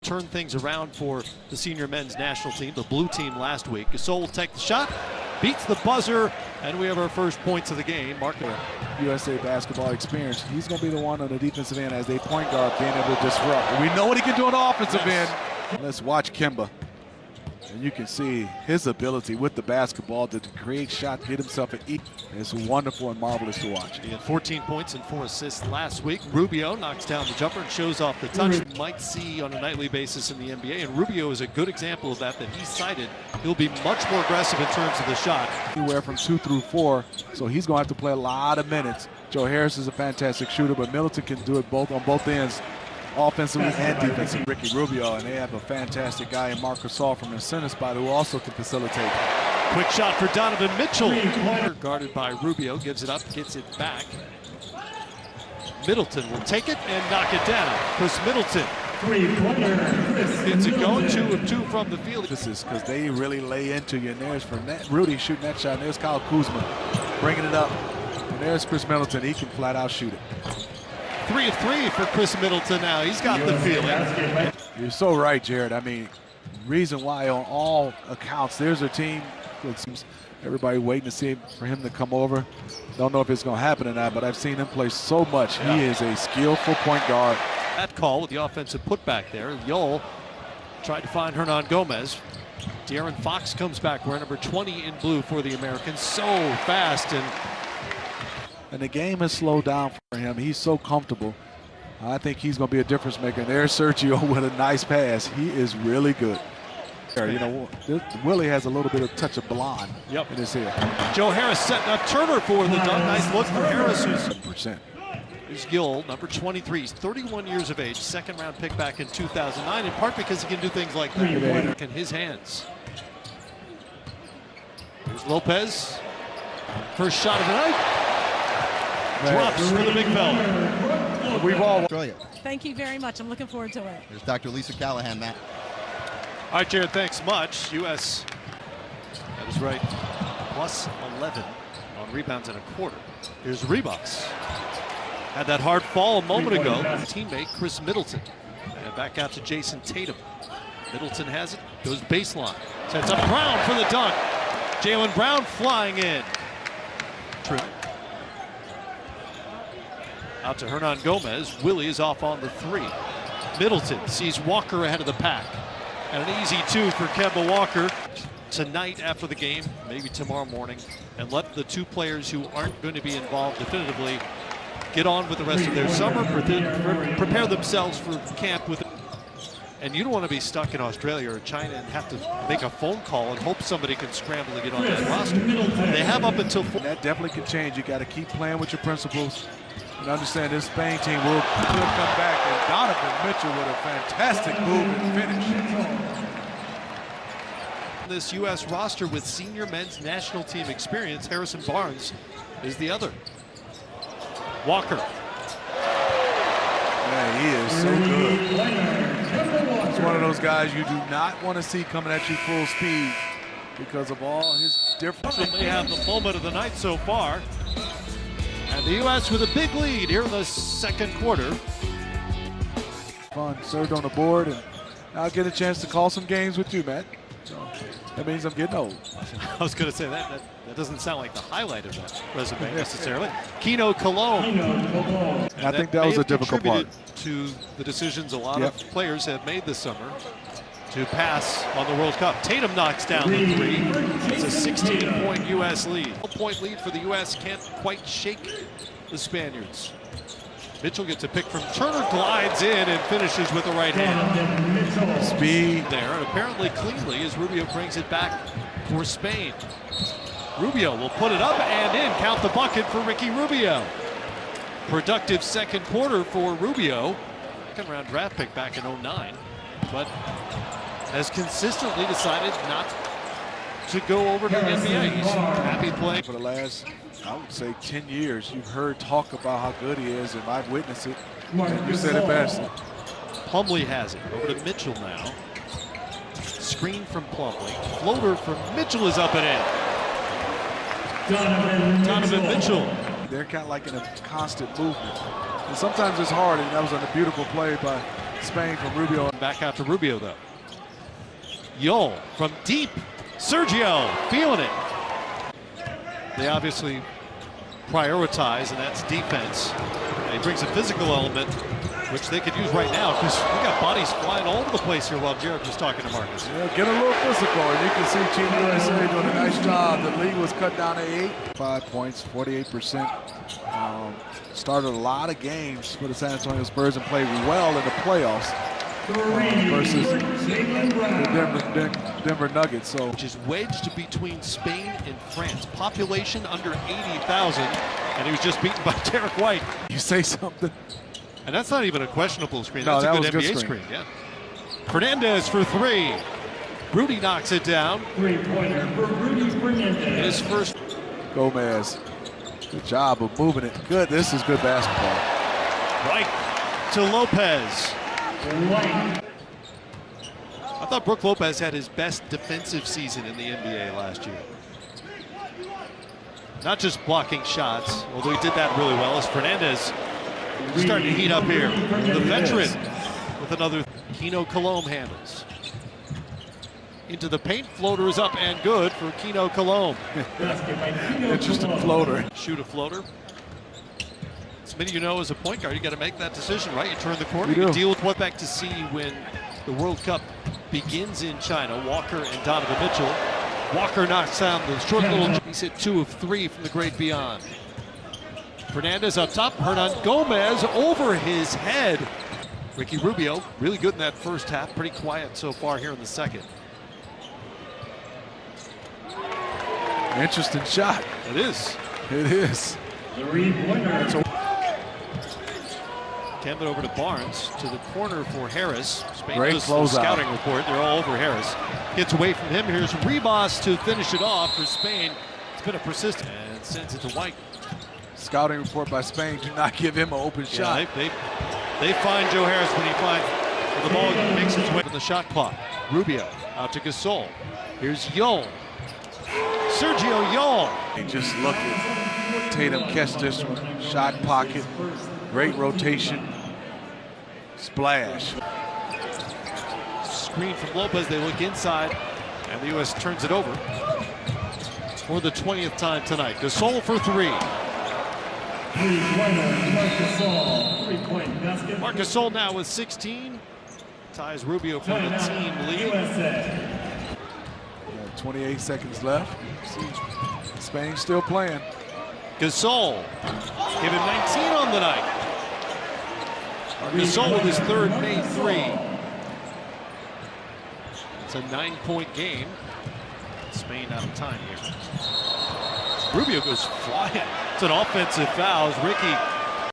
Turn things around for the senior men's national team, the blue team last week. Gasol will take the shot, beats the buzzer, and we have our first points of the game. Marco. USA basketball experience. He's going to be the one on the defensive end as a point guard being able to disrupt. We know what he can do on the offensive end. Let's watch Kemba. And you can see his ability with the basketball to create shots, get himself an eat. It's wonderful and marvelous to watch. He had 14 points and 4 assists last week. Rubio knocks down the jumper and shows off the touch you might see on a nightly basis in the NBA. And Rubio is a good example of that he cited. He'll be much more aggressive in terms of the shot. Anywhere from 2 through 4, so he's going to have to play a lot of minutes. Joe Harris is a fantastic shooter, but Middleton can do it both on both ends, offensively and defensively. Ricky Rubio, and they have a fantastic guy in Marc Gasol from the center spot who also can facilitate. Quick shot for Donovan Mitchell. Guarded by Rubio, gives it up, gets it back. Middleton will take it and knock it down. Chris Middleton gets it going, 2 of 2 from the field. This is because they really lay into you, and there's for Rudy shooting that shot, and there's Kyle Kuzma bringing it up. And there's Chris Middleton, he can flat out shoot it. 3 of 3 for Chris Middleton now. He's got the feeling. You're so right, Jared. I mean, reason why on all accounts, there's a team. Everybody waiting to see for him to come over. Don't know if it's going to happen or not, but I've seen him play so much. Yeah. He is a skillful point guard. That call with the offensive putback there. Yol tried to find Hernan Gomez. De'Aaron Fox comes back wearing number 20 in blue for the Americans. So fast, and the game has slowed down for him. He's so comfortable. I think he's going to be a difference maker. There's Sergio with a nice pass. He is really good. You know, Willie has a little bit of touch of blonde in his hair. Joe Harris setting up Turner for the dunk. Nice look for Harris. Here's Gill, number 23. He's 31 years of age. Second round pick back in 2009, in part because he can do things like that in his hands. Here's Lopez. First shot of the night. Drops for the big fella. We've all. Thank you very much. I'm looking forward to it. There's Dr. Lisa Callahan, Matt. All right, Jared, thanks much. U.S. That is right. Plus 11 on rebounds and a quarter. Here's Reeboks. Had that hard fall a moment ago. Teammate Chris Middleton. And back out to Jason Tatum. Middleton has it. Goes baseline. Sets up Brown for the dunk. Jaylen Brown flying in. True. Out to Hernan Gomez. Willie is off on the 3. Middleton sees Walker ahead of the pack. And an easy 2 for Kemba Walker. Tonight after the game, maybe tomorrow morning, and let the 2 players who aren't going to be involved definitively get on with the rest of their summer, prepare themselves for camp with. And you don't want to be stuck in Australia or China and have to make a phone call and hope somebody can scramble to get on that roster. They have up until. That definitely can change. You got to keep playing with your principles and understand this Spain team will come back. And Donovan Mitchell with a fantastic move and finish. This U.S. roster with senior men's national team experience, Harrison Barnes is the other. Walker. Yeah, he is so good. He's one of those guys you do not want to see coming at you full speed because of all his different. They have the moment of the night so far. And the U.S. with a big lead here in the second quarter. Fun served on the board, and I'll get a chance to call some games with you, Matt. So that means I'm getting old. I was going to say that doesn't sound like the highlight of that resume necessarily. Keno Cologne. I think that was a difficult part. To the decisions a lot of players have made this summer to pass on the World Cup. Tatum knocks down the 3. It's a 16-point U.S. lead. 12-point lead for the U.S. Can't quite shake the Spaniards. Mitchell gets a pick from Turner, glides in and finishes with the right hand. Speed there, and apparently cleanly as Rubio brings it back for Spain. Rubio will put it up and in. Count the bucket for Ricky Rubio. Productive second quarter for Rubio. Second round draft pick back in 09, but has consistently decided not to go over to the NBA. He's happy playing. For the last, I would say, 10 years, you've heard talk about how good he is, and I've witnessed it. And you said it best. Plumlee has it. Over to Mitchell now. Screen from Plumlee. Floater from Mitchell is up and in. Donovan Mitchell. They're kind of like in a constant movement. And sometimes it's hard, and that was a beautiful play by Spain from Rubio. Back out to Rubio, though. Yol from deep. Sergio feeling it. They obviously prioritize, and that's defense. And he brings a physical element, which they could use right now, because we got bodies flying all over the place here while Jared was talking to Marcus. Yeah, get a little physical, and you can see Team USA doing a nice job. The lead was cut down to 8. 5 points, 48%. Started a lot of games for the San Antonio Spurs and played well in the playoffs versus the Denver Nuggets. So, which is wedged between Spain and France. Population under 80,000, and he was just beaten by Derek White. You say something. And that's not even a questionable screen. No, that's that a was good NBA screen. Yeah. Fernandez for 3. Rudy knocks it down. 3-pointer for Rudy Fernandez. His first. Gomez. Good job of moving it. Good. This is good basketball. Right to Lopez. White. I thought Brook Lopez had his best defensive season in the NBA last year. Not just blocking shots, although he did that really well, as Fernandez starting to heat up here. The veteran with another. Keno Colomb handles. Into the paint, floater is up and good for Keno Colomb. Interesting floater. Shoot a floater. As many of you know, as a point guard, you got to make that decision, right? You turn the corner, you deal with what back to see when the World Cup begins in China. Walker and Donovan Mitchell. Walker knocks down the short little. He's hit 2 of 3 from the great beyond. Fernandez up top. Hernan Gomez over his head. Ricky Rubio really good in that first half. Pretty quiet so far here in the second. Interesting shot. It is. It is. 3-pointer. Kevin over to Barnes, to the corner for Harris. Spain Great does the closeout. scouting report. They're all over Harris. Gets away from him. Here's Ribas to finish it off for Spain. It's been a persistent and sends it to White. Scouting report by Spain. Do not give him an open shot. They find Joe Harris when he finds the ball makes its way from the shot clock. Rubio out to Gasol. Here's Yol. Sergio Yol. And just look at Tatum catch this one. Shot pocket. Great rotation. Splash. Screen from Lopez. They look inside, and the U.S. turns it over for the 20th time tonight. Gasol for 3. 3-pointer, Marc Gasol. 3-point basket. Marc Gasol now with 16. Ties Rubio for the team lead. USA. 28 seconds left. See, Spain still playing. Gasol give him 19 on the night. Gasol with his third made 3. It's a 9-point game. Spain out of time here. Rubio goes flying. It's an offensive foul as Ricky